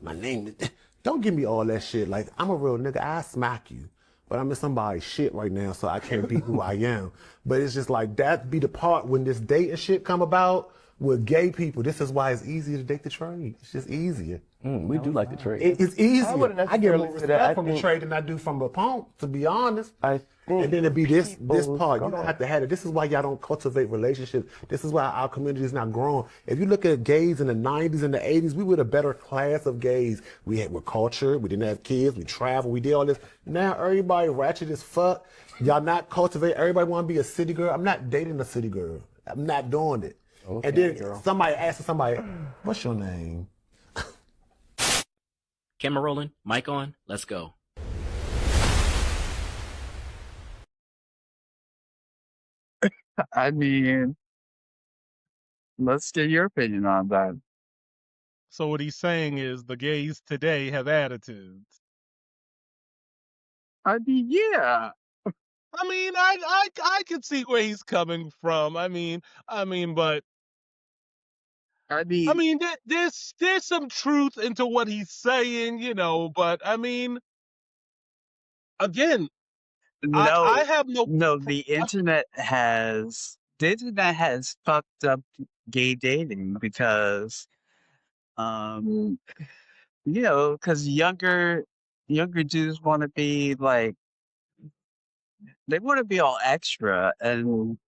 My name, don't give me all that shit. Like, I'm a real nigga, I smack you. But I'm in somebody's shit right now, so I can't be who I am. But it's just like, that be the part when this dating shit come about with gay people. This is why it's easier to date the trade. It's just easier. We do like the trade. It's easier. I get more say respect that. from the trade than I do from a punk, to be honest. And then it be this part. You don't have to have it. This is why y'all don't cultivate relationships. This is why our community is not growing. If you look at gays in the 90s and the 80s, we were the better class of gays. We're cultured. We didn't have kids. We traveled. We did all this. Now everybody ratchet as fuck. Y'all not cultivate. Everybody want to be a city girl. I'm not dating a city girl. I'm not doing it. Okay, and then girl. somebody asks somebody, what's your name? Camera rolling, mic on, let's go. I mean, let's get your opinion on that. So what he's saying is the gays today have attitudes. I mean, yeah. I mean, I can see where he's coming from. There's some truth into what he's saying, but again, No, I have no. no, the internet has fucked up gay dating because, um, because younger dudes want to be like, they want to be all extra, and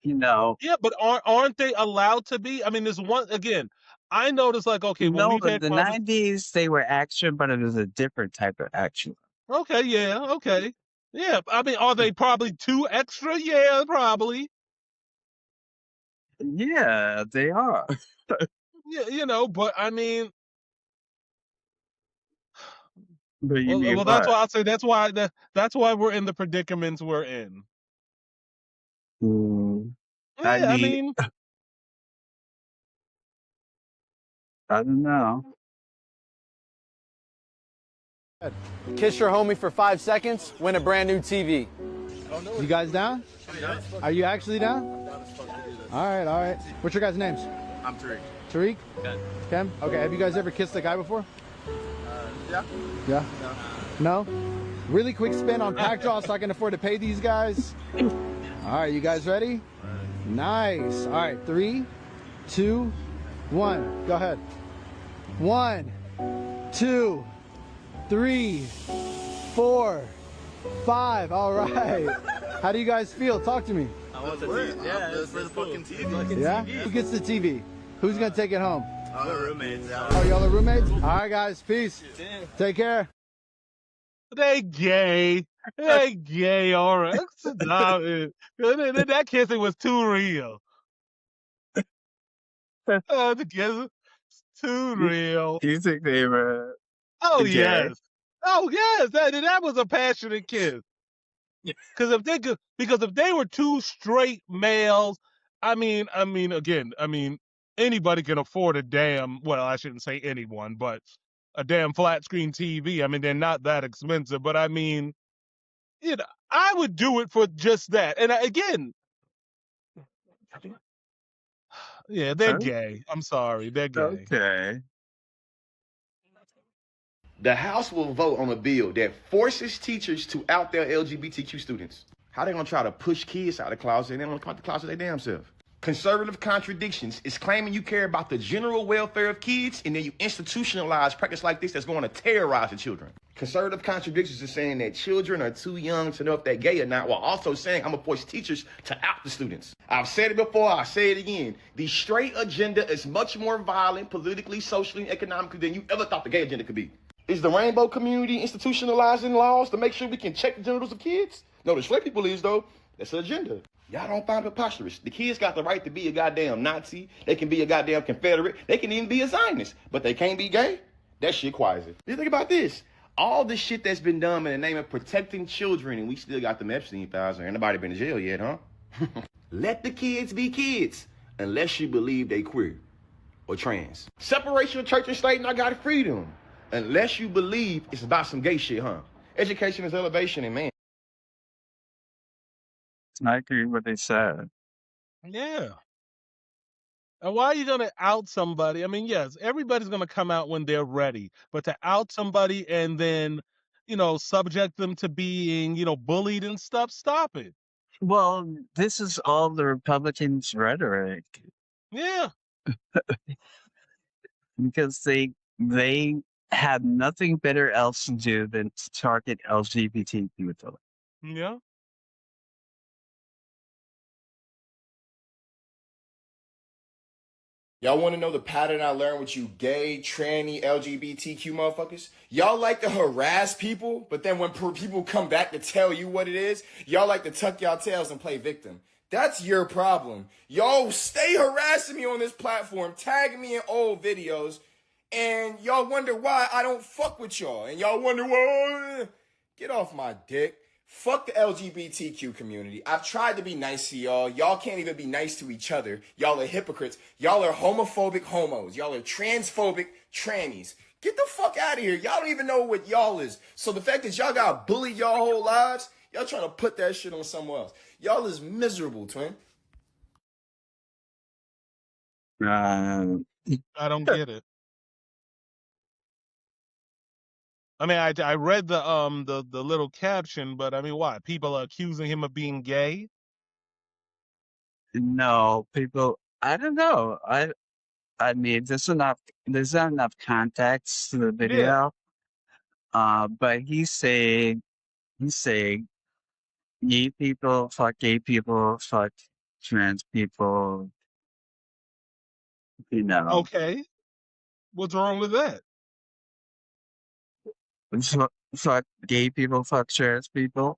Yeah, but aren't they allowed to be? I mean, there's one again. I noticed like okay when no, we've in had the conversations. 90s they were action, but it was a different type of action. Okay, yeah, okay, yeah. I mean, are they probably too extra? Yeah, probably. Yeah, they are. Yeah, but I mean, But you mean well, that's what? why I say that's why we're in the predicaments we're in. I Yeah, I mean, mean, I don't know. Kiss your homie for 5 seconds, win a brand new TV. You guys down? Are you actually down? All right. What's your guys' names? I'm Tariq. Tariq? Ken. Ken? Okay, have you guys ever kissed a guy before? Yeah. Yeah? No? Really quick spin on pack draw so I can afford to pay these guys. All right, you guys ready? Nice. All right, 3, 2, 1. Go ahead. 1, 2, 3, 4, 5. All right. How do you guys feel? Talk to me. I want the TV. Yeah, it's for the fucking TV. Yeah? Who gets the TV? Who's going to take it home? We're roommates. Oh, y'all are roommates? All right, guys. Peace. Take care. they gay. They gay. All right, stop it. That kissing was too real. The kissing too real. Do you think they were Oh gay? yes. Oh yes. That was a passionate kiss. Because if they were two straight males, I mean, again, anybody can afford a damn. Well, I shouldn't say anyone, but a damn flat screen TV. I mean, they're not that expensive, but I mean, I would do it for just that. And again, yeah, they're gay. I'm sorry, they're gay. Okay. The House will vote on a bill that forces teachers to out their LGBTQ students. How they gonna try to push kids out of the closet and they don't want to come out the closet their damn self? Conservative contradictions is claiming you care about the general welfare of kids and then you institutionalize practice like this that's going to terrorize the children. Conservative contradictions is saying that children are too young to know if they're gay or not, while also saying I'm gonna force teachers to out the students. I've said it before, I'll say it again. The straight agenda is much more violent politically, socially, and economically than you ever thought the gay agenda could be. Is the rainbow community institutionalizing laws to make sure we can check the genitals of kids? No, the straight people is, though. That's the agenda. Y'all don't find it preposterous. The kids got the right to be a goddamn Nazi. They can be a goddamn Confederate. They can even be a Zionist. But they can't be gay? That shit quasi. You think about this. All the shit that's been done in the name of protecting children, and we still got them Epstein files, and nobody been in jail yet, huh? Let the kids be kids, unless you believe they queer or trans. Separation of church and state, and I got freedom. Unless you believe it's about some gay shit, huh? Education is elevation, and man. I agree with what they said. Yeah. And why are you going to out somebody? I mean, yes, everybody's going to come out when they're ready, but to out somebody and then, subject them to being, bullied and stuff, stop it. Well, this is all the Republicans' rhetoric. Yeah. Because they have nothing better else to do than to target LGBT people. Yeah. Y'all want to know the pattern I learned with you gay, tranny, LGBTQ motherfuckers? Y'all like to harass people, but then when people come back to tell you what it is, y'all like to tuck y'all tails and play victim. That's your problem. Y'all stay harassing me on this platform, tagging me in old videos, and y'all wonder why I don't fuck with y'all. And y'all wonder, well, get off my dick. Fuck the LGBTQ community. I've tried to be nice to y'all. Y'all can't even be nice to each other. Y'all are hypocrites. Y'all are homophobic homos. Y'all are transphobic trannies. Get the fuck out of here. Y'all don't even know what y'all is. So the fact that y'all got bullied y'all whole lives, y'all trying to put that shit on someone else. Y'all is miserable, twin. I don't get it. I mean, I read the little caption, but I mean, what? People are accusing him of being gay? No, people. I don't know. I mean, there's not enough context to the Yeah. video. But he's saying gay people, fuck trans people. You know, Okay. What's wrong with that? fuck gay people, fuck trans people.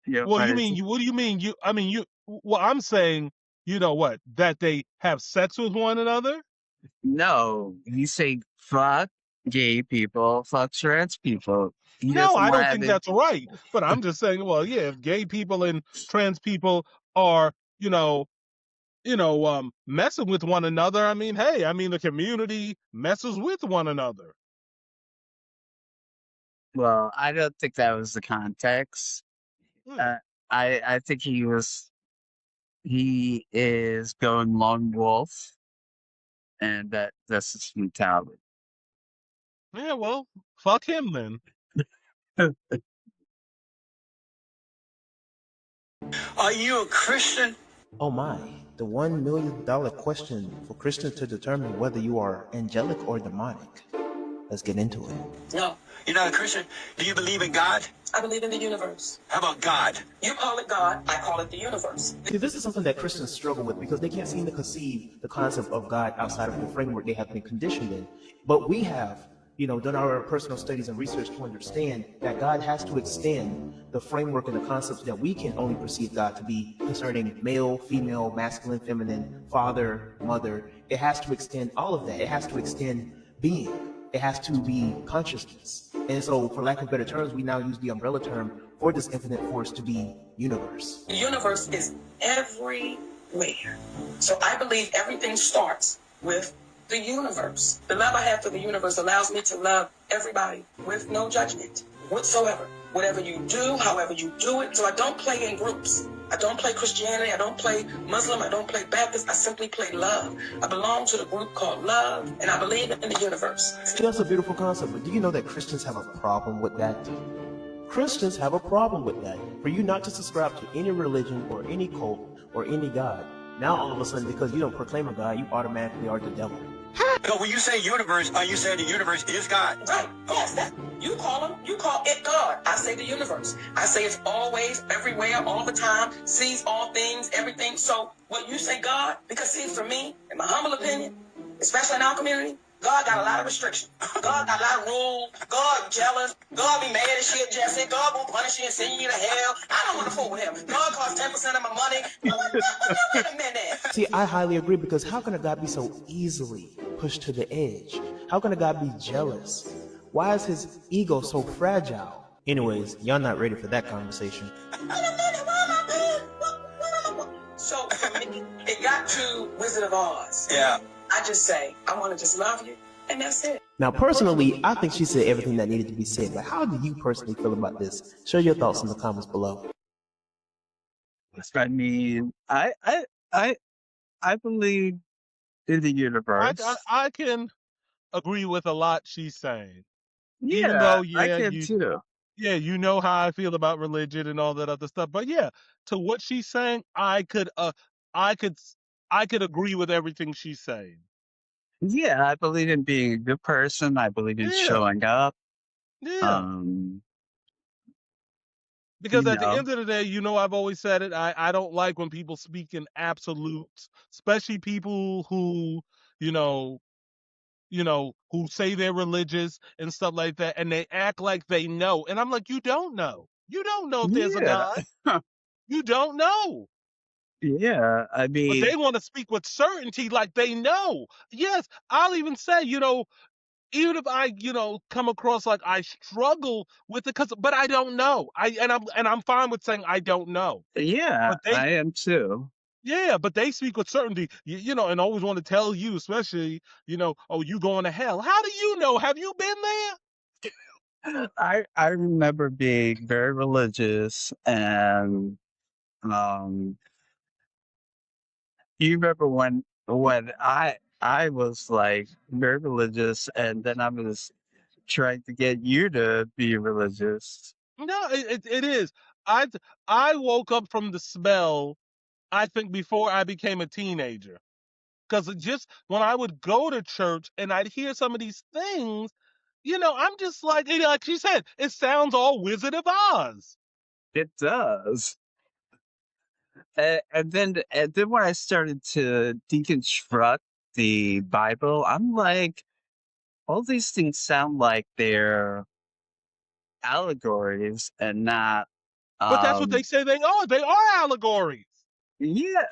Yeah, Well, but you it's mean you? What do you mean you? I mean you. Well, I'm saying, you know what? That they have sex with one another? no. He's saying fuck gay people, fuck trans people. He No, doesn't I want don't to think have it. that's right. But I'm just saying, well, yeah, if gay people and trans people are, messing with one another, I mean, hey, I mean, the community messes with one another. Well, I don't think that was the context. Hmm. I think he is going lone wolf, and that's his mentality. Yeah, well, fuck him then. Are you a Christian? Oh my, the $1 million question for Christians to determine whether you are angelic or demonic. Let's get into it. No, you're not a Christian. Do you believe in God? I believe in the universe. How about God? You call it God, I call it the universe. See, this is something that Christians struggle with because they can't seem to conceive the concept of God outside of the framework they have been conditioned in. But we have, done our personal studies and research to understand that God has to extend the framework and the concepts that we can only perceive God to be concerning male, female, masculine, feminine, father, mother. It has to extend all of that. It has to extend being. It has to be consciousness. And so, for lack of better terms, we now use the umbrella term for this infinite force to be universe. The universe is everywhere. So I believe everything starts with the universe. The love I have for the universe allows me to love everybody with no judgment whatsoever. Whatever you do, however you do it. So I don't play in groups. I don't play Christianity. I don't play Muslim. I don't play Baptist. I simply play love. I belong to the group called love, and I believe in the universe. See, that's a beautiful concept, but do you know that Christians have a problem with that? Christians have a problem with that. For you not to subscribe to any religion or any cult or any God, now all of a sudden, because you don't proclaim a God, you automatically are the devil. So when you say universe, are you saying the universe is God? Right. Yes. You call it God. I say the universe. I say it's always, everywhere, all the time, sees all things, everything. So when you say God, because see, for me, in my humble opinion, especially in our community, God got a lot of restrictions. God got a lot of rules. God jealous. God be mad as shit, Jesse. God won't punish you and send you to hell. I don't want to fool with him. God costs 10% of my money. Wait a minute. See, I highly agree, because how can a God be so easily pushed to the edge? How can a God be jealous? Why is his ego so fragile? Anyways, y'all not ready for that conversation. So for me, it got to Wizard of Oz. Yeah. I just say, I want to just love you, and that's it. Now, personally, I think she said everything that needed to be said, but how do you personally feel about this? Share your thoughts in the comments below. I mean, I believe in the universe. I can agree with a lot she's saying. Even Yeah, though, I can too. Yeah, you know how I feel about religion and all that other stuff. But yeah, to what she's saying, I could agree with everything she's saying. Yeah, I believe in being a good person. I believe in Yeah. showing up. Yeah. Because at the end of the day, I've always said it. I don't like when people speak in absolutes, especially people who, who say they're religious and stuff like that, and they act like they know. And I'm like, you don't know. You don't know if there's a God. You don't know. Yeah, I But mean, they want to speak with certainty like they know. Yes, I'll even say, even if I, come across like I struggle with it, but I don't know. I'm fine with saying I don't know. yeah, But I am too. yeah, but they speak with certainty, and always want to tell you, especially, oh, you going to hell. How do you know? Have you been there? I remember being very religious, and you remember when I was like very religious, and then I was trying to get you to be religious. No, it is. I I woke up from the smell, I think, before I became a teenager. Because just when I would go to church and I'd hear some of these things, I'm just like she said, it sounds all Wizard of Oz. It does. And then when I started to deconstruct the Bible, I'm like, all these things sound like they're allegories and not But that's what they say they are. They are allegories. yeah.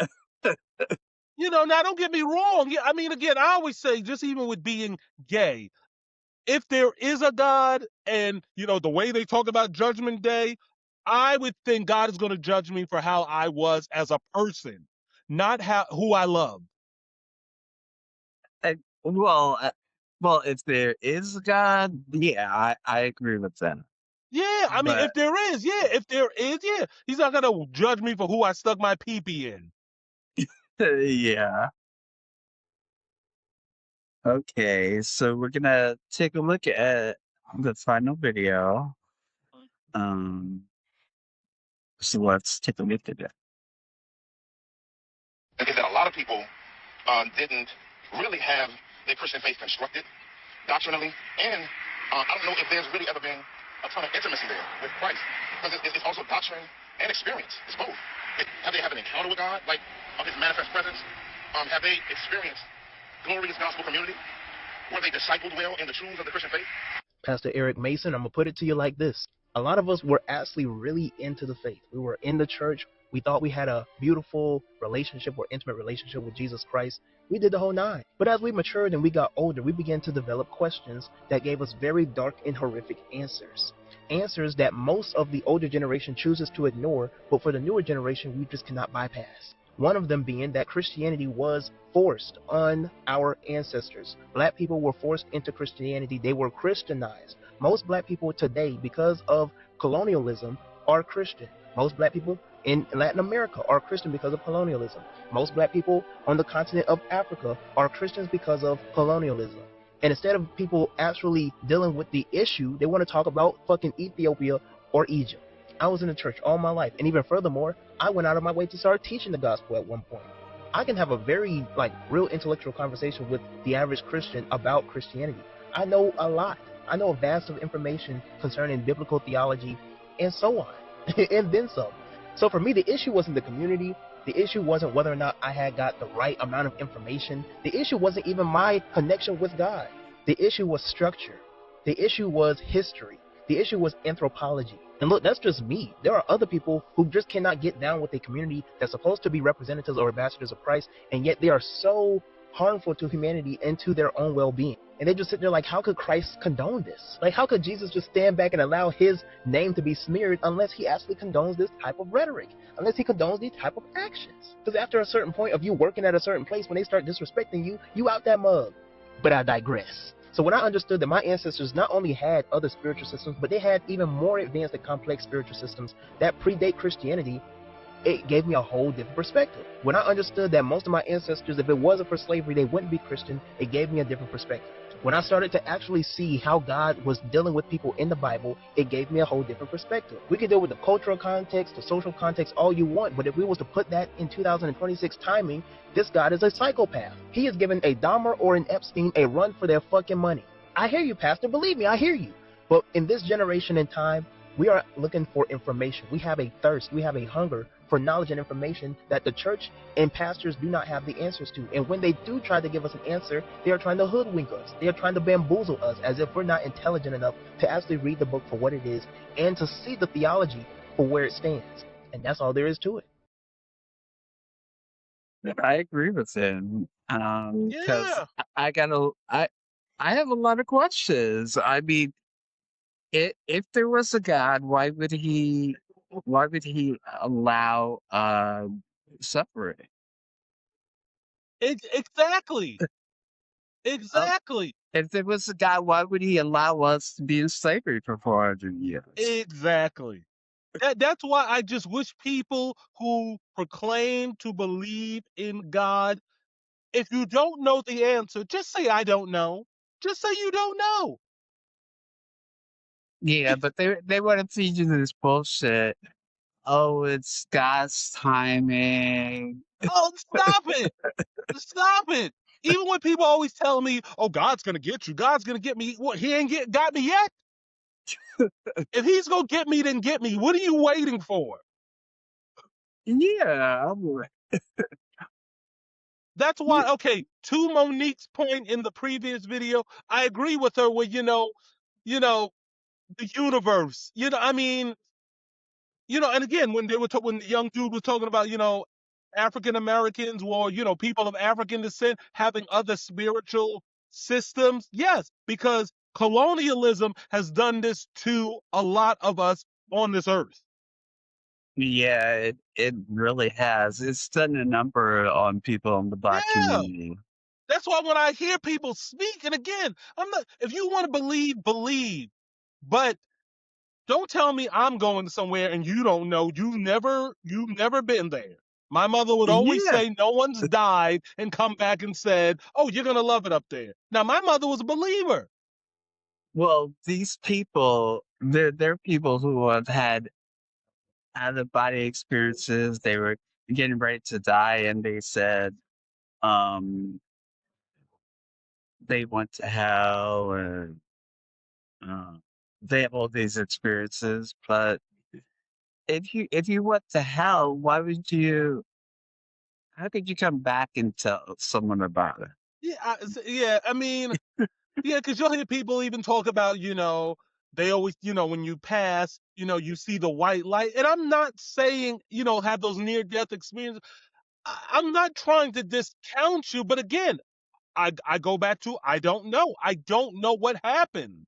Now don't get me wrong. Yeah, I mean, again, I always say, just even with being gay, if there is a God and, the way they talk about Judgment Day, I would think God is going to judge me for how I was as a person, not who I love. Well, if there is a God, yeah, I agree with that. Yeah, I mean, if there is, yeah, he's not going to judge me for who I stuck my pee-pee in. Yeah. Okay, so we're gonna take a look at the final video. So let's take a look at it. Is that a lot of people didn't really have their Christian faith constructed doctrinally, and I don't know if there's really ever been a ton of intimacy there with Christ, because it's also doctrine and experience. It's both. Have they had an encounter with God, like of His manifest presence? Have they experienced glorious gospel community? Were they discipled well in the truths of the Christian faith? Pastor Eric Mason, I'm going to put it to you like this. A lot of us were actually really into the faith. We were in the church. We thought we had a beautiful relationship or intimate relationship with Jesus Christ. We did the whole nine. But as we matured and we got older, we began to develop questions that gave us very dark and horrific answers. Answers that most of the older generation chooses to ignore, but for the newer generation, we just cannot bypass. One of them being that Christianity was forced on our ancestors. Black people were forced into Christianity. They were Christianized. Most black people today, because of colonialism, are Christian. Most black people in Latin America are Christian because of colonialism. Most black people on the continent of Africa are Christians because of colonialism. And instead of people actually dealing with the issue, they want to talk about fucking Ethiopia or Egypt. I was in the church all my life, and even furthermore, I went out of my way to start teaching the gospel at one point. I can have a very, real intellectual conversation with the average Christian about Christianity. I know a lot. I know a vast of information concerning biblical theology and so on, and then some. So for me, the issue wasn't the community. The issue wasn't whether or not I had got the right amount of information. The issue wasn't even my connection with God. The issue was structure. The issue was history. The issue was anthropology. And look, that's just me. There are other people who just cannot get down with a community that's supposed to be representatives or ambassadors of Christ, and yet they are so harmful to humanity and to their own well-being. And they just sit there like, how could Christ condone this? Like, how could Jesus just stand back and allow his name to be smeared unless he actually condones this type of rhetoric, unless he condones these type of actions? Because after a certain point of you working at a certain place, when they start disrespecting you, you out that mug. But I digress. So when I understood that my ancestors not only had other spiritual systems, but they had even more advanced and complex spiritual systems that predate Christianity, it gave me a whole different perspective. When I understood that most of my ancestors, if it wasn't for slavery, they wouldn't be Christian, it gave me a different perspective. When I started to actually see how God was dealing with people in the Bible, it gave me a whole different perspective. We could deal with the cultural context, the social context, all you want, but if we was to put that in 2026 timing, this God is a psychopath. He is giving a Dahmer or an Epstein a run for their fucking money. I hear you, Pastor. Believe me, I hear you. But in this generation and time, we are looking for information. We have a thirst. We have a hunger for knowledge and information that the church and pastors do not have the answers to. And when they do try to give us an answer, they are trying to hoodwink us. They are trying to bamboozle us as if we're not intelligent enough to actually read the book for what it is and to see the theology for where it stands. And that's all there is to it. I agree with him. Because Yeah. I have a lot of questions. I mean, if there was a God, why would he allow suffering? Exactly. Exactly. If there was a God, why would he allow us to be in slavery for 400 years? Exactly. That's why I just wish people who proclaim to believe in God, if you don't know the answer, just say, I don't know. Just say you don't know. Yeah, but they want to feed you this bullshit. Oh, it's God's timing. Oh, stop it! Stop it! Even when people always tell me, "Oh, God's gonna get you. God's gonna get me." What? He ain't got me yet. If he's gonna get me, then get me. What are you waiting for? Yeah, That's why. Okay, to Monique's point in the previous video, I agree with her. Where the universe. I mean, and again, when when the young dude was talking about, African Americans or, people of African descent having other spiritual systems, yes, because colonialism has done this to a lot of us on this earth. yeah, it really has. It's done a number on people in the Black Yeah. community. That's why when I hear people speak, and again, I'm not, if you want to believe, believe, but don't tell me I'm going somewhere and you don't know. You've never been there. My mother would always Yeah. say no one's died and come back and said, "Oh, you're going to love it up there." Now, my mother was a believer. Well, these people, they're people who have had out-of-body experiences. They were getting ready to die, and they said, they went to hell, or they have all these experiences. But if you went to hell, why would you? How could you come back and tell someone about it? Yeah, I mean, yeah, because you'll hear people even talk about, they always, when you pass, you see the white light. And I'm not saying, have those near-death experiences. I'm not trying to discount you, but again, I go back to, I don't know. I don't know what happened.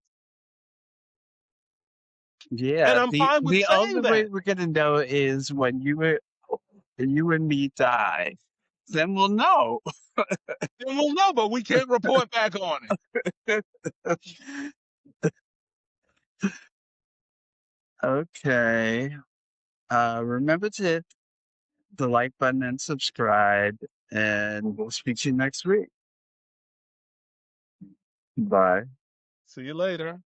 Yeah, And I'm fine with the saying only way that. we're gonna know is when you and me die. Then we'll know. Then we'll know, but we can't report back on it. Okay. Remember to hit the like button and subscribe, and we'll speak to you next week. Bye. See you later.